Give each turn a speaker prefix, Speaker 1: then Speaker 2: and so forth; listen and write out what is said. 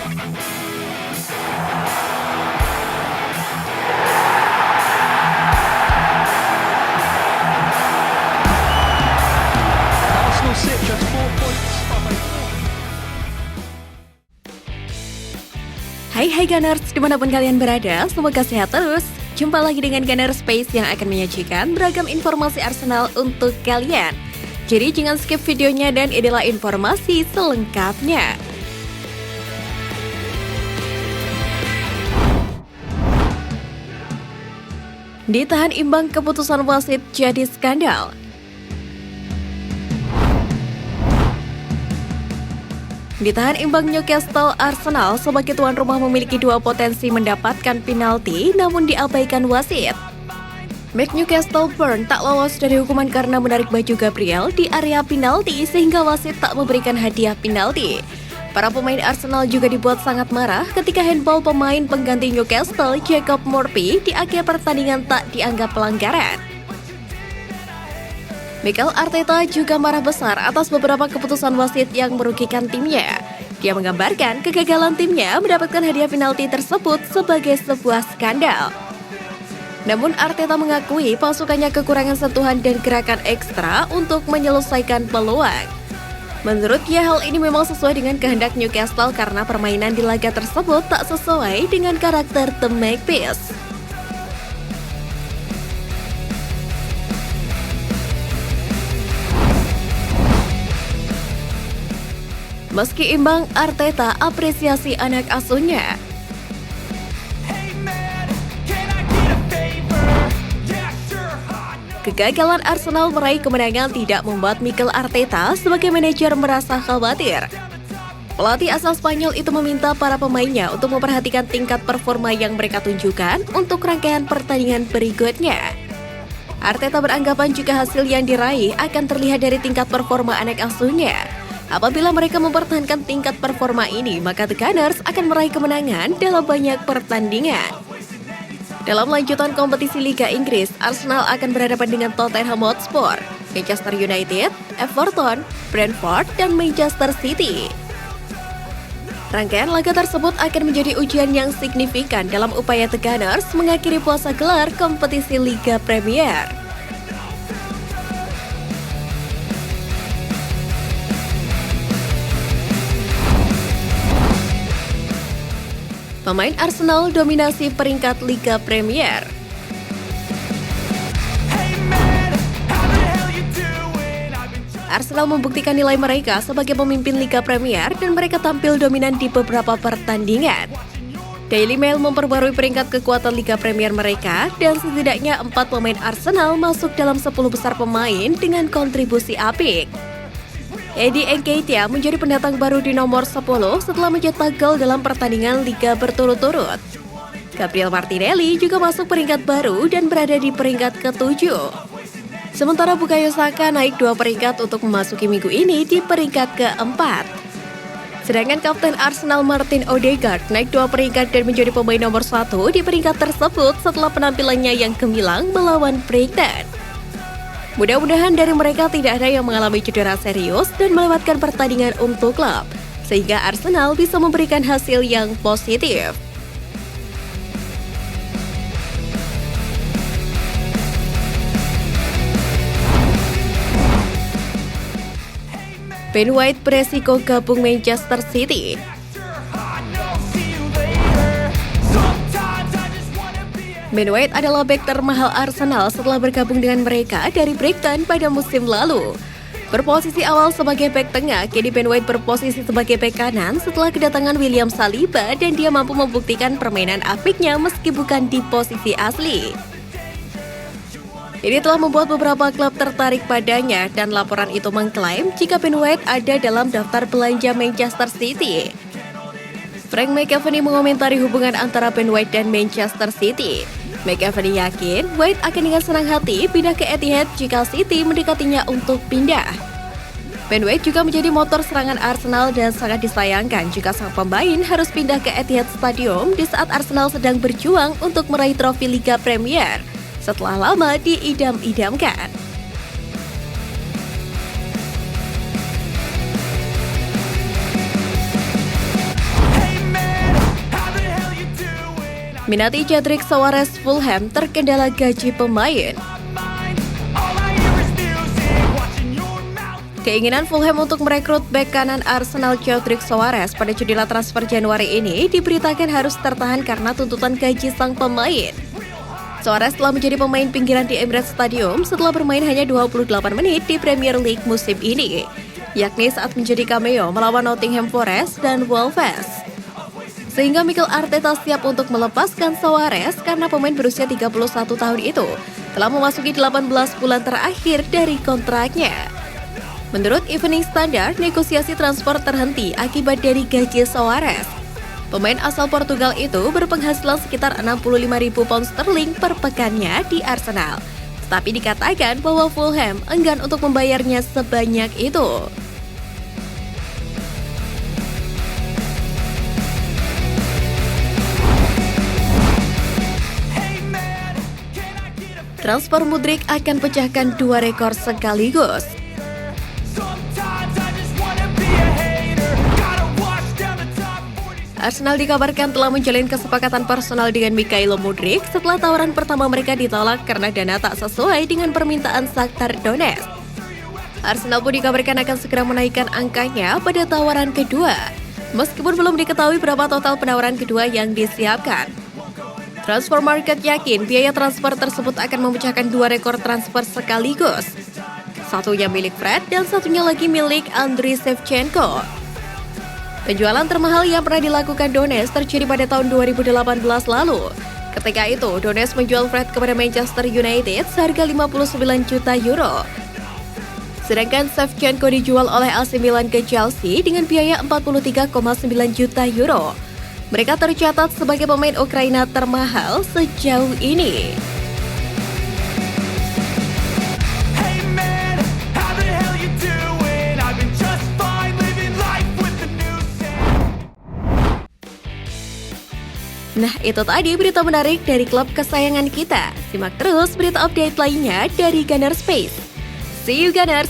Speaker 1: Arsenal sit just 4 points behind.
Speaker 2: Hai Gunners, dimanapun kalian berada, semoga sehat terus. Jumpa lagi dengan Gunner Space yang akan menyajikan beragam informasi Arsenal untuk kalian. Jadi jangan skip videonya dan inilah informasi selengkapnya. Ditahan imbang, keputusan wasit jadi skandal. Ditahan imbang, Newcastle Arsenal sebagai tuan rumah memiliki dua potensi mendapatkan penalti namun diabaikan wasit. Bek Newcastle Burn tak lolos dari hukuman karena menarik baju Gabriel di area penalti sehingga wasit tak memberikan hadiah penalti. Para pemain Arsenal juga dibuat sangat marah ketika handball pemain pengganti Newcastle Jacob Murphy di akhir pertandingan tak dianggap pelanggaran. Mikel Arteta juga marah besar atas beberapa keputusan wasit yang merugikan timnya. Dia menggambarkan kegagalan timnya mendapatkan hadiah penalti tersebut sebagai sebuah skandal. Namun Arteta mengakui pasukannya kekurangan sentuhan dan gerakan ekstra untuk menyelesaikan peluang. Menurutnya hal ini memang sesuai dengan kehendak Newcastle karena permainan di laga tersebut tak sesuai dengan karakter The Magpies. Meski imbang, Arteta apresiasi anak asuhnya. Kegagalan Arsenal meraih kemenangan tidak membuat Mikel Arteta sebagai manajer merasa khawatir. Pelatih asal Spanyol itu meminta para pemainnya untuk memperhatikan tingkat performa yang mereka tunjukkan untuk rangkaian pertandingan berikutnya. Arteta beranggapan jika hasil yang diraih akan terlihat dari tingkat performa anak asuhnya. Apabila mereka mempertahankan tingkat performa ini, maka The Gunners akan meraih kemenangan dalam banyak pertandingan. Dalam lanjutan kompetisi Liga Inggris, Arsenal akan berhadapan dengan Tottenham Hotspur, Manchester United, Everton, Brentford, dan Manchester City. Rangkaian laga tersebut akan menjadi ujian yang signifikan dalam upaya The Gunners mengakhiri puasa gelar kompetisi Liga Premier. Pemain Arsenal dominasi peringkat Liga Premier. Arsenal membuktikan nilai mereka sebagai pemimpin Liga Premier dan mereka tampil dominan di beberapa pertandingan. Daily Mail memperbarui peringkat kekuatan Liga Premier mereka dan setidaknya 4 pemain Arsenal masuk dalam 10 besar pemain dengan kontribusi apik. Eddie Nketiah menjadi pendatang baru di nomor 10 setelah mencetak gol dalam pertandingan Liga berturut-turut. Gabriel Martinelli juga masuk peringkat baru dan berada di peringkat ke-7. Sementara Bukayo Saka naik 2 peringkat untuk memasuki minggu ini di peringkat ke-4. Sedangkan kapten Arsenal Martin Odegaard naik 2 peringkat dan menjadi pemain nomor 1 di peringkat tersebut setelah penampilannya yang gemilang melawan Brighton. Mudah-mudahan dari mereka tidak ada yang mengalami cedera serius dan melewatkan pertandingan untuk klub, sehingga Arsenal bisa memberikan hasil yang positif. Ben White beresiko gabung Manchester City. Ben White adalah bek termahal Arsenal setelah bergabung dengan mereka dari Brighton pada musim lalu. Berposisi awal sebagai bek tengah, kini Ben White berposisi sebagai bek kanan setelah kedatangan William Saliba dan dia mampu membuktikan permainan apiknya meski bukan di posisi asli. Ini telah membuat beberapa klub tertarik padanya dan laporan itu mengklaim jika Ben White ada dalam daftar belanja Manchester City. Frank McAvenny mengomentari hubungan antara Ben White dan Manchester City. McAvenny yakin White akan dengan senang hati pindah ke Etihad jika City mendekatinya untuk pindah. Ben White juga menjadi motor serangan Arsenal dan sangat disayangkan jika sang pemain harus pindah ke Etihad Stadium di saat Arsenal sedang berjuang untuk meraih trofi Liga Premier setelah lama diidam-idamkan. Minati Cedric Soares Fulham terkendala gaji pemain. Keinginan Fulham untuk merekrut bek kanan Arsenal Cedric Soares pada jendela transfer Januari ini diberitakan harus tertahan karena tuntutan gaji sang pemain. Soares telah menjadi pemain pinggiran di Emirates Stadium setelah bermain hanya 28 menit di Premier League musim ini, yakni saat menjadi cameo melawan Nottingham Forest dan Wolves. Sehingga Mikel Arteta siap untuk melepaskan Soares karena pemain berusia 31 tahun itu telah memasuki 18 bulan terakhir dari kontraknya. Menurut Evening Standard, negosiasi transfer terhenti akibat dari gaji Soares. Pemain asal Portugal itu berpenghasilan sekitar 65.000 pound sterling per pekannya di Arsenal. Tapi dikatakan bahwa Fulham enggan untuk membayarnya sebanyak itu. Transfer Mudryk akan pecahkan 2 rekor sekaligus. Arsenal dikabarkan telah menjalin kesepakatan personal dengan Mikhailo Mudryk setelah tawaran pertama mereka ditolak karena dana tak sesuai dengan permintaan Shakhtar Donetsk. Arsenal pun dikabarkan akan segera menaikkan angkanya pada tawaran kedua, meskipun belum diketahui berapa total penawaran kedua yang disiapkan. Transfer Market yakin biaya transfer tersebut akan memecahkan 2 rekor transfer sekaligus. Satunya milik Fred dan satunya lagi milik Andriy Shevchenko. Penjualan termahal yang pernah dilakukan Donetsk terjadi pada tahun 2018 lalu. Ketika itu, Donetsk menjual Fred kepada Manchester United seharga 59 juta euro. Sedangkan Shevchenko dijual oleh AC Milan ke Chelsea dengan biaya 43,9 juta euro. Mereka tercatat sebagai pemain Ukraina termahal sejauh ini. Nah, itu tadi berita menarik dari klub kesayangan kita. Simak terus berita update lainnya dari Gunners Space. See you Gunners!